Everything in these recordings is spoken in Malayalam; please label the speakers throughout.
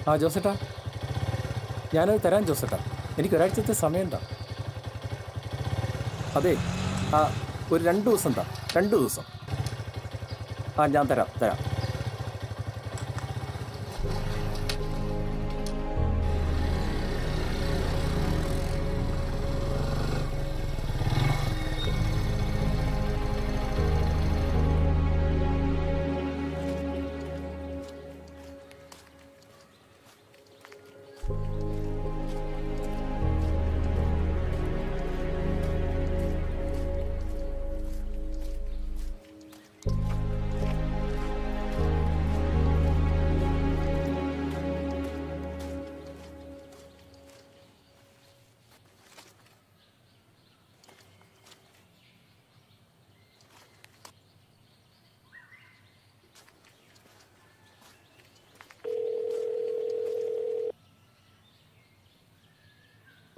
Speaker 1: ആ ജോസേട്ടാ, ഞാനത് തരാം ജോസേട്ടാ. എനിക്ക് ഒരാഴ്ചത്തെ സമയം എന്താ? അതെ, ആ ഒരു 2 ദിവസം താ, 2 ദിവസം. ആ ഞാൻ തരാം തരാം.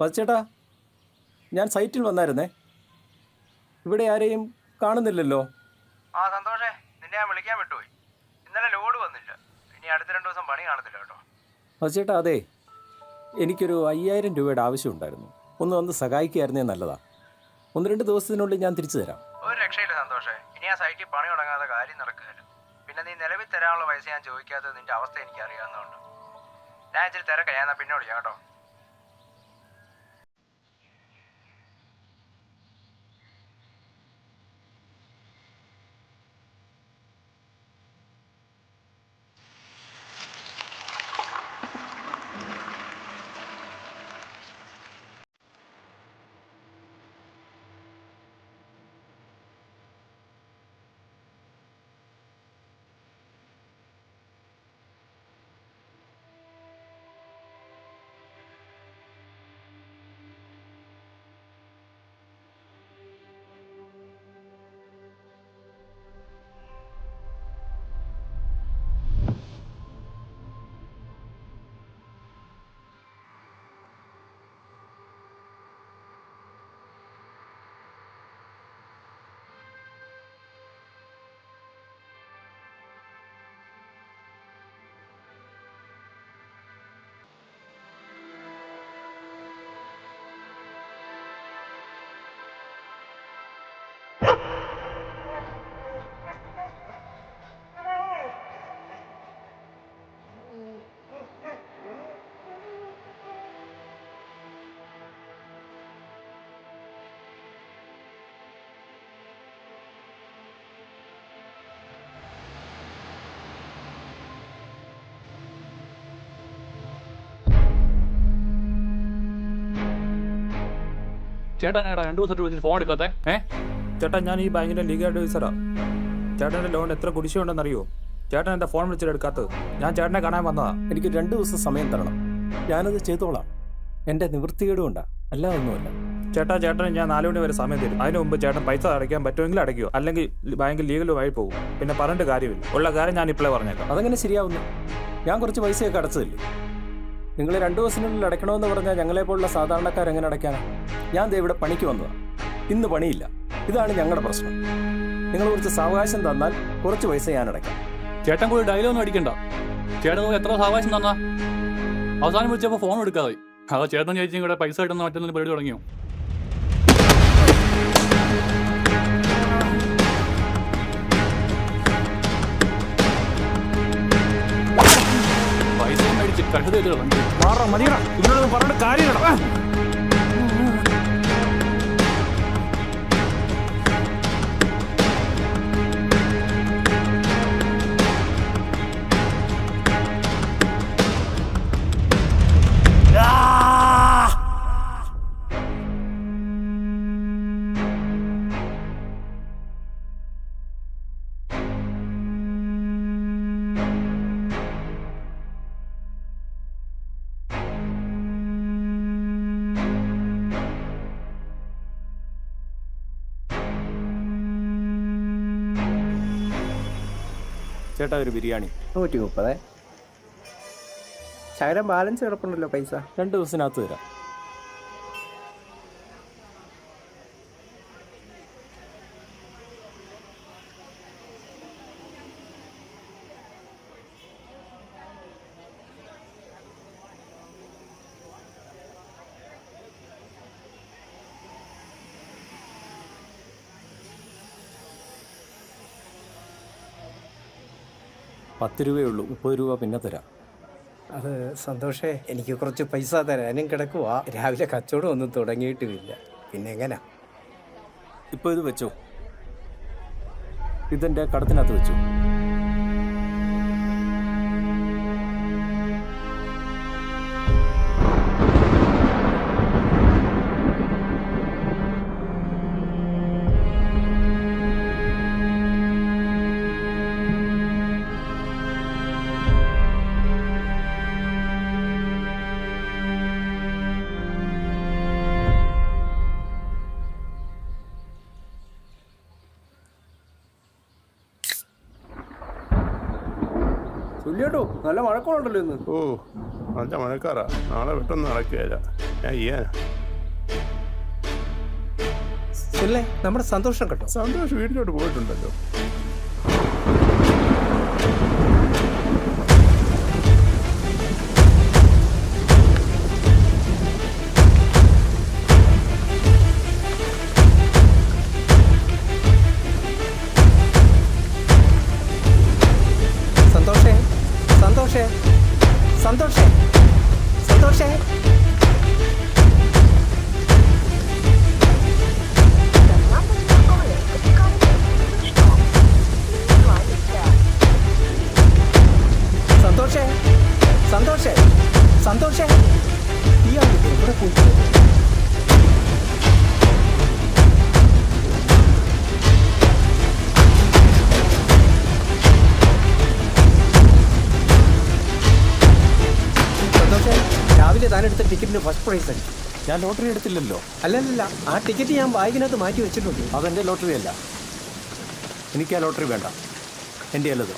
Speaker 1: പതിച്ചേട്ടാ, ഞാൻ സൈറ്റിൽ വന്നായിരുന്നേ. ഇവിടെ ആരെയും കാണുന്നില്ലല്ലോ.
Speaker 2: ആ സന്തോഷേ, നിന്നെ ഞാൻ വിളിക്കാൻ വിട്ടുപോയി. ഇന്നലെ ലോഡ് വന്നില്ല. ഇനി അടുത്ത 2 ദിവസം പണി കാണത്തില്ല കേട്ടോ.
Speaker 1: പതിച്ചേട്ടാ, അതെ, എനിക്കൊരു 5000 രൂപയുടെ ആവശ്യമുണ്ടായിരുന്നു. ഒന്ന് വന്ന് സഹായിക്കുകയായിരുന്നേ നല്ലതാ. 1-2 ദിവസത്തിനുള്ളിൽ ഞാൻ തിരിച്ചു തരാം.
Speaker 2: ഒരു രക്ഷയില്ല സന്തോഷേ, ഇനി ആ സൈറ്റിൽ പണി തുടങ്ങാതെ കാര്യം നടക്കുകയില്ല. പിന്നെ നീ നിലവിൽ തരാനുള്ള പൈസ ഞാൻ ചോദിക്കാത്തത് നിന്റെ അവസ്ഥ എനിക്ക് അറിയാവുന്നതുകൊണ്ട്. ഞാൻ ഇച്ചിരി തിരക്കാം, ഞാൻ പിന്നെ വിളിക്കാം കേട്ടോ.
Speaker 3: ചേട്ടാ 2 ദിവസമായിട്ട് വിളിച്ചിട്ട് ഫോൺ എടുക്കാത്തെ?
Speaker 4: ചേട്ടാ, ഞാൻ ഈ ബാങ്കിന്റെ ലീഗൽ അഡ്വൈസറാ. ചേട്ടൻ്റെ ലോൺ എത്ര കുടിശ്ശിയുണ്ടെന്ന് അറിയോ? ചേട്ടൻ എന്താ ഫോൺ വിളിച്ചിട്ട് എടുക്കാത്തത്? ഞാൻ ചേട്ടനെ കാണാൻ വന്നതാ.
Speaker 1: എനിക്ക് 2 ദിവസം സമയം തരണം. ഞാനത് ചെയ്തോളാം. എൻ്റെ നിവൃത്തികേടുകൊണ്ടാ, അല്ലാതൊന്നുമല്ല.
Speaker 4: ചേട്ടന് ഞാൻ 4 മണി വരെ സമയം തരും. അതിന് മുമ്പ് ചേട്ടൻ പൈസ അടയ്ക്കാൻ പറ്റുമെങ്കിൽ അടയ്ക്കുമോ, അല്ലെങ്കിൽ ബാങ്കിൽ ലീഗൽ വഴി പോകും. പിന്നെ പറഞ്ഞിട്ട് കാര്യമില്ല. ഉള്ള കാര്യം ഞാൻ ഇപ്പോഴേ പറഞ്ഞേക്കാം.
Speaker 1: അതെങ്ങനെ ശരിയാവുന്നു? ഞാൻ കുറച്ച് പൈസയൊക്കെ അടച്ചതില്ലേ. നിങ്ങൾ 2 ദിവസത്തിനുള്ളിൽ അടയ്ക്കണമെന്ന് പറഞ്ഞാൽ ഞങ്ങളെപ്പോലുള്ള സാധാരണക്കാരെങ്ങനെ അടയ്ക്കാനാണ്? ഞാൻ ദേ ഇവിടെ പണിക്ക് വന്നതാണ്. ഇന്ന് പണിയില്ല. ഇതാണ് ഞങ്ങളുടെ പ്രശ്നം. നിങ്ങൾ കുറച്ച് സാവകാശം തന്നാൽ കുറച്ച് പൈസ ഞാൻ അടയ്ക്കാം.
Speaker 3: ചേട്ടൻ കൂടി ഡയലോഗൊന്നും അടിക്കണ്ട. ചേട്ടൻ എത്ര സാവകാശം തന്നാ? അവസാനം വിളിച്ചപ്പോൾ ഫോൺ എടുക്കാതെ. അതോ ചേട്ടൻ ചേച്ചിയും കൂടെ പൈസ കിട്ടുന്ന മറ്റൊന്നും പരിപാടി തുടങ്ങിയോ? പൈസ മേടിച്ച് കഴുത
Speaker 4: മതിയടാ, ഇവരോട് പറഞ്ഞിട്ട് കാര്യമില്ലടാ.
Speaker 1: ചേട്ടാ, ഒരു ബിരിയാണി.
Speaker 5: 130. ശകലം ബാലൻസ് കിടപ്പുണ്ടല്ലോ പൈസ.
Speaker 1: 2 ദിവസത്തിനകത്ത് തരാം. 10 രൂപയേ ഉള്ളൂ, 30 രൂപ പിന്നെ തരാം.
Speaker 5: അത് സന്തോഷേ, എനിക്ക് കുറച്ച് പൈസ തരാനും കിടക്കുവാ. രാവിലെ കച്ചവടം ഒന്നും തുടങ്ങിയിട്ടുമില്ല, പിന്നെ എങ്ങനാ?
Speaker 1: ഇപ്പോൾ ഇത് വെച്ചോ, ഇതെൻ്റെ കടത്തിനകത്ത് വെച്ചു.
Speaker 5: സുല്ലേട്ടോ, നല്ല മഴക്കോളുണ്ടല്ലോ ഇന്ന്.
Speaker 6: ഓ നല്ല മഴക്കാറാ. നാളെ പെട്ടെന്ന് നടക്കുകയില്ല. ഞാൻ ചെയ്യാനാ.
Speaker 5: സുല്ലേ, നമ്മുടെ സന്തോഷം കേട്ടോ.
Speaker 6: സന്തോഷ് വീട്ടിലോട്ട് പോയിട്ടുണ്ടല്ലോ.
Speaker 5: സന്തോഷേ, സന്തോഷേ, സന്തോഷേ, സന്തോഷേ. സന്തോഷേ, സന്തോഷേ, സന്തോഷേ, ഇയാൾ എവിടെ പോയി? സന്തോഷേ, രാവിലെ താനെടുത്ത ടിക്കറ്റിന് ഫസ്റ്റ് പ്രൈസ് അടിച്ചു.
Speaker 1: ഞാൻ ലോട്ടറി എടുത്തില്ലല്ലോ.
Speaker 5: അല്ലല്ല, ആ ടിക്കറ്റ് ഞാൻ ബാഗിനകത്ത് മാറ്റി വെച്ചിട്ടുണ്ട്.
Speaker 1: അതെൻ്റെ ലോട്ടറി അല്ല, എനിക്ക് ആ ലോട്ടറി വേണ്ട, എൻ്റെ അല്ലത്.